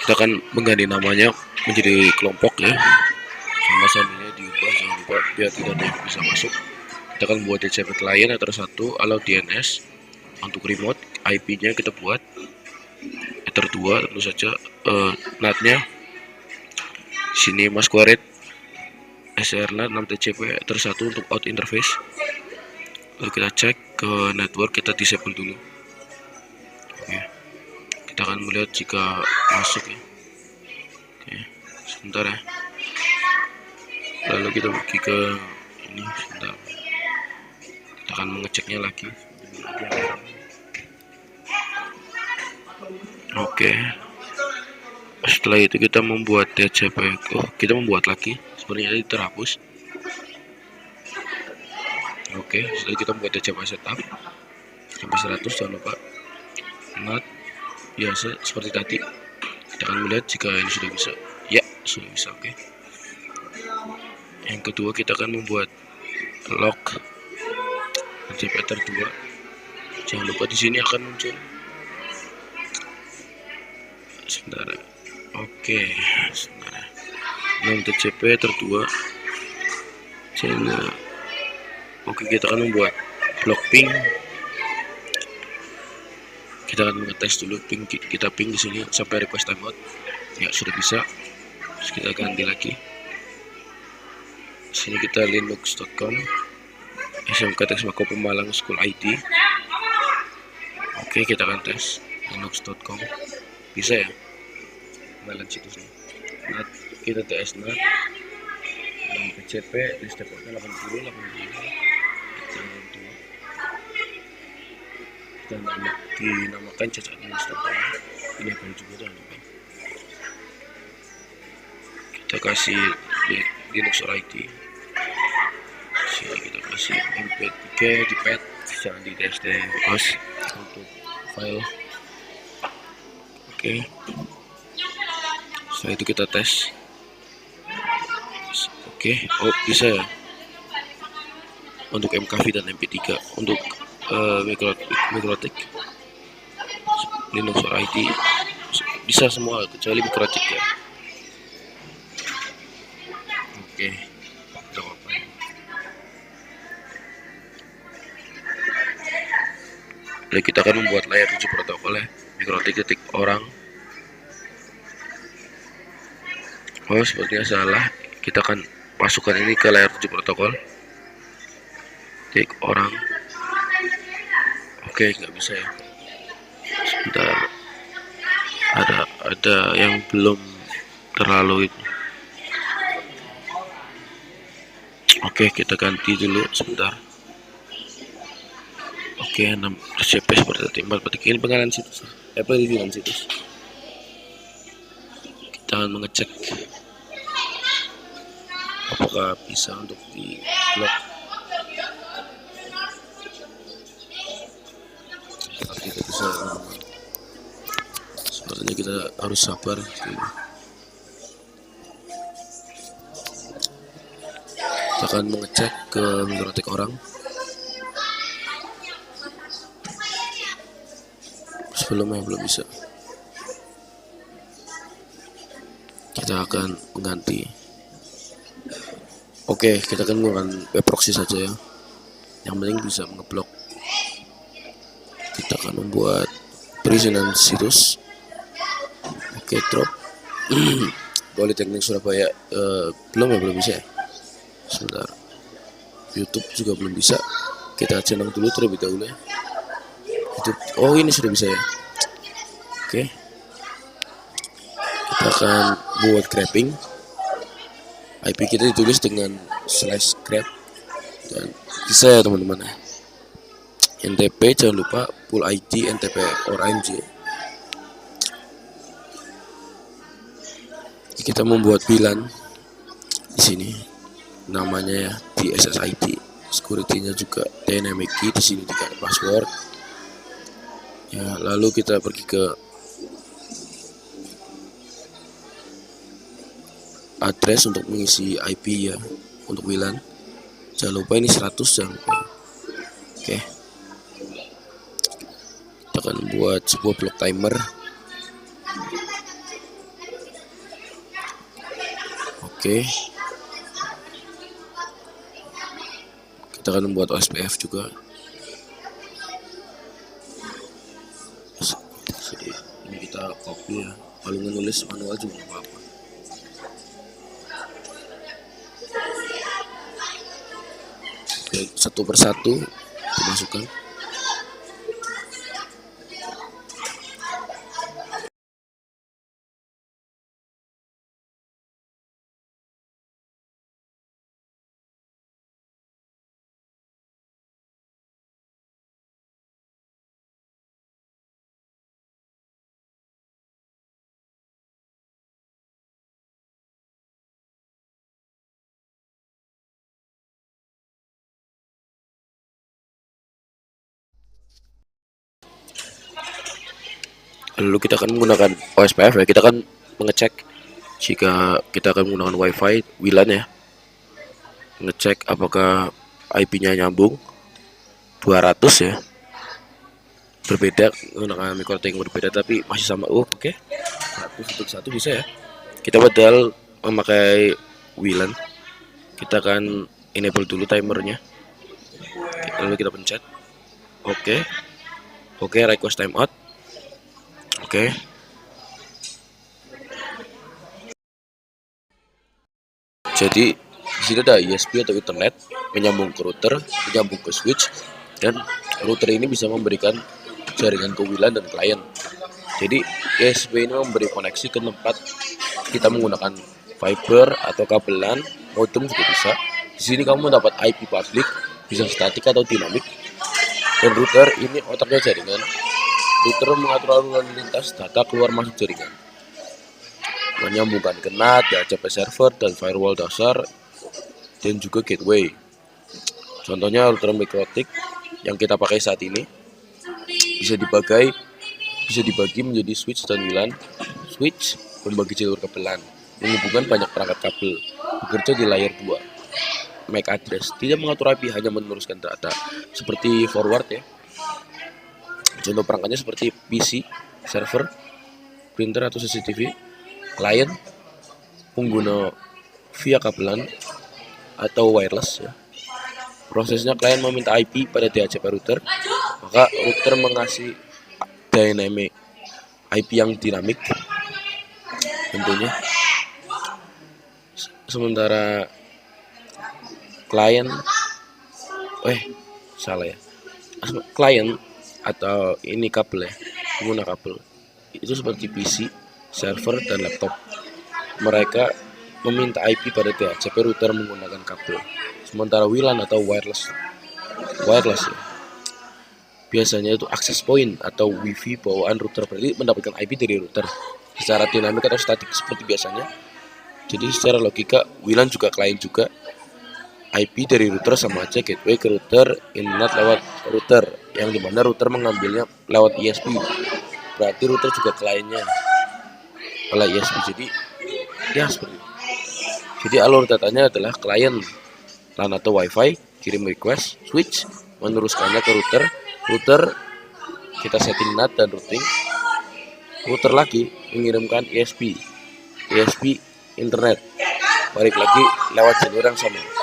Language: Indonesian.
Kita akan mengganti namanya menjadi kelompok ya, sama sandinya diubah, jangan lupa biar tidak ada yang bisa masuk. Kita akan buat DCP client Ether 1 allow DNS. Untuk remote IP-nya kita buat Ether 2 tentu saja. NAT-nya sini Masquerade SRNAT 6 TCP Ether 1 untuk out interface. Lalu kita cek ke network, kita disable dulu. Oke. Kita akan melihat jika masuk ya. Oke, sebentar ya. Lalu kita pergi ke ini, sebentar. Kita akan mengeceknya lagi. Oke. Setelah itu kita membuat DCP. Kita membuat lagi. Sebenarnya tadi terhapus. Oke, setelah kita membuat DCP setup sampai 100, jangan lupa NAT biasa seperti tadi. Kita akan melihat jika ini sudah bisa. Ya, sudah bisa. Oke. Yang kedua kita akan membuat log DCP Ether 2. Jangan lupa di sini akan muncul. Sebentar. Oke, sebentar. 6 TCP Ether 2 channel. Oke, kita akan membuat blok ping. Kita akan mengetes dulu ping, kita ping di sini sampai request timeout. Ya, sudah bisa. Terus kita ganti lagi. Sini kita linux.com SMK Tes Mako Pemalang School ID. Oke, kita akan tes linux.com. Bisa ya? Kenalan situsnya. NAT, kita tes NAT. PCP di stepnya 80. Kita dinamakan cacat administrator. Ini akan juga jangan lupa. Kita kasih Linux ID. Sini kita kasih mp3 di pad, jangan di DST-OS untuk file. Oke. Setelah itu kita tes. Oke, oh bisa ya. Untuk MKV dan MP3, untuk Mikrotik, Linux ID bisa semua kecuali Mikrotik ya. Oke, kita apa? Lalu kita akan membuat layer 7 protokol ya, Mikrotik titik orang. Oh, sepertinya salah. Kita akan masukkan ini ke layer 7 protokol. Titik orang. Oke, nggak bisa ya. Sebentar. Ada yang belum terlalu itu. Oke, kita ganti dulu sebentar. Oke, 6 RCP seperti tadi. 4 ini pengalaman situs. Perizinan situs. Kita akan mengecek apakah bisa untuk di blok. Tidak bisa. Sepertinya kita harus sabar. Kita akan mengecek ke Mikrotik orang. Sebelumnya belum bisa. Kita akan mengganti. Oke, kita akan menggunakan web proxy saja ya. Yang penting bisa ngeblok. Kita akan membuat perizinan situs. Oke, drop. Politeknik Surabaya belum bisa ya. Sebentar. YouTube juga belum bisa. Kita centang dulu terlebih dahulu ya. YouTube. Oh, ini sudah bisa ya. Oke. Kita akan buat grabbing. IP kita ditulis dengan /grab dan bisa ya teman-teman. NTP jangan lupa full ID NTP or AMJ. Kita membuat VLAN di sini, namanya ya di SSID. Security-nya juga dynamic key, di sini juga password. Ya, lalu kita pergi ke address untuk mengisi IP ya, untuk WLAN. Jangan lupa ini 100, jangan lupa. Oke. Kita akan buat sebuah blok timer. Oke. Kita akan membuat OSPF juga. Jadi ini kita copy ya. Kalau nulis manual juga nggak apa-apa. Oke, satu persatu dimasukkan. Lalu kita akan menggunakan OSPF ya. Kita akan mengecek jika kita akan menggunakan WiFi WLAN ya. Ngecek apakah IP-nya nyambung 200 ya. Berbeda menggunakan mikrotik yang berbeda tapi masih sama. Oke. 1 bisa ya. Kita padahal memakai WLAN. Kita akan enable dulu timernya. Lalu kita pencet. Oke, request timeout. Oke. Jadi di sini ada ISP atau internet menyambung ke router, menyambung ke switch, dan router ini bisa memberikan jaringan ke WLAN dan klien. Jadi ISP ini memberi koneksi ke tempat kita menggunakan fiber atau kabelan, modem juga bisa. Di sini kamu mendapat IP public, bisa statik atau dinamik. Dan router ini otaknya jaringan. Router mengatur lalu lintas data keluar masuk jaringan, menyambungkan ke NAT, DHCP server, dan firewall dasar, dan juga gateway. Contohnya router mikrotik yang kita pakai saat ini bisa dibagi menjadi switch dan WLAN. Switch membagi jalur kabelan, menghubungkan banyak perangkat kabel, bekerja di layer 2. MAC address tidak mengatur IP, hanya meneruskan data seperti forward ya. Contoh perangkatnya seperti PC, server, printer atau CCTV, klien, pengguna via kabelan atau wireless ya. Prosesnya klien meminta IP pada DHCP router, maka router mengasih dynamic IP yang dinamik tentunya. Sementara klien klien atau ini kabel ya, pengguna kabel itu seperti PC, server, dan laptop. Mereka meminta IP pada DHCP router menggunakan kabel. Sementara WLAN atau wireless ya, biasanya itu access point atau wifi bawaan router, berarti mendapatkan IP dari router secara dinamik atau statik seperti biasanya. Jadi secara logika WLAN juga klien juga, IP dari router sama aja, gateway ke router, internet lewat router, yang dimana router mengambilnya lewat ISP, berarti router juga kliennya oleh ISP. Jadi ya seperti itu. Jadi alur datanya adalah klien LAN atau WiFi kirim request, switch meneruskannya ke router kita setting NAT dan routing, router lagi mengirimkan ISP internet, balik lagi lewat jalur yang sama.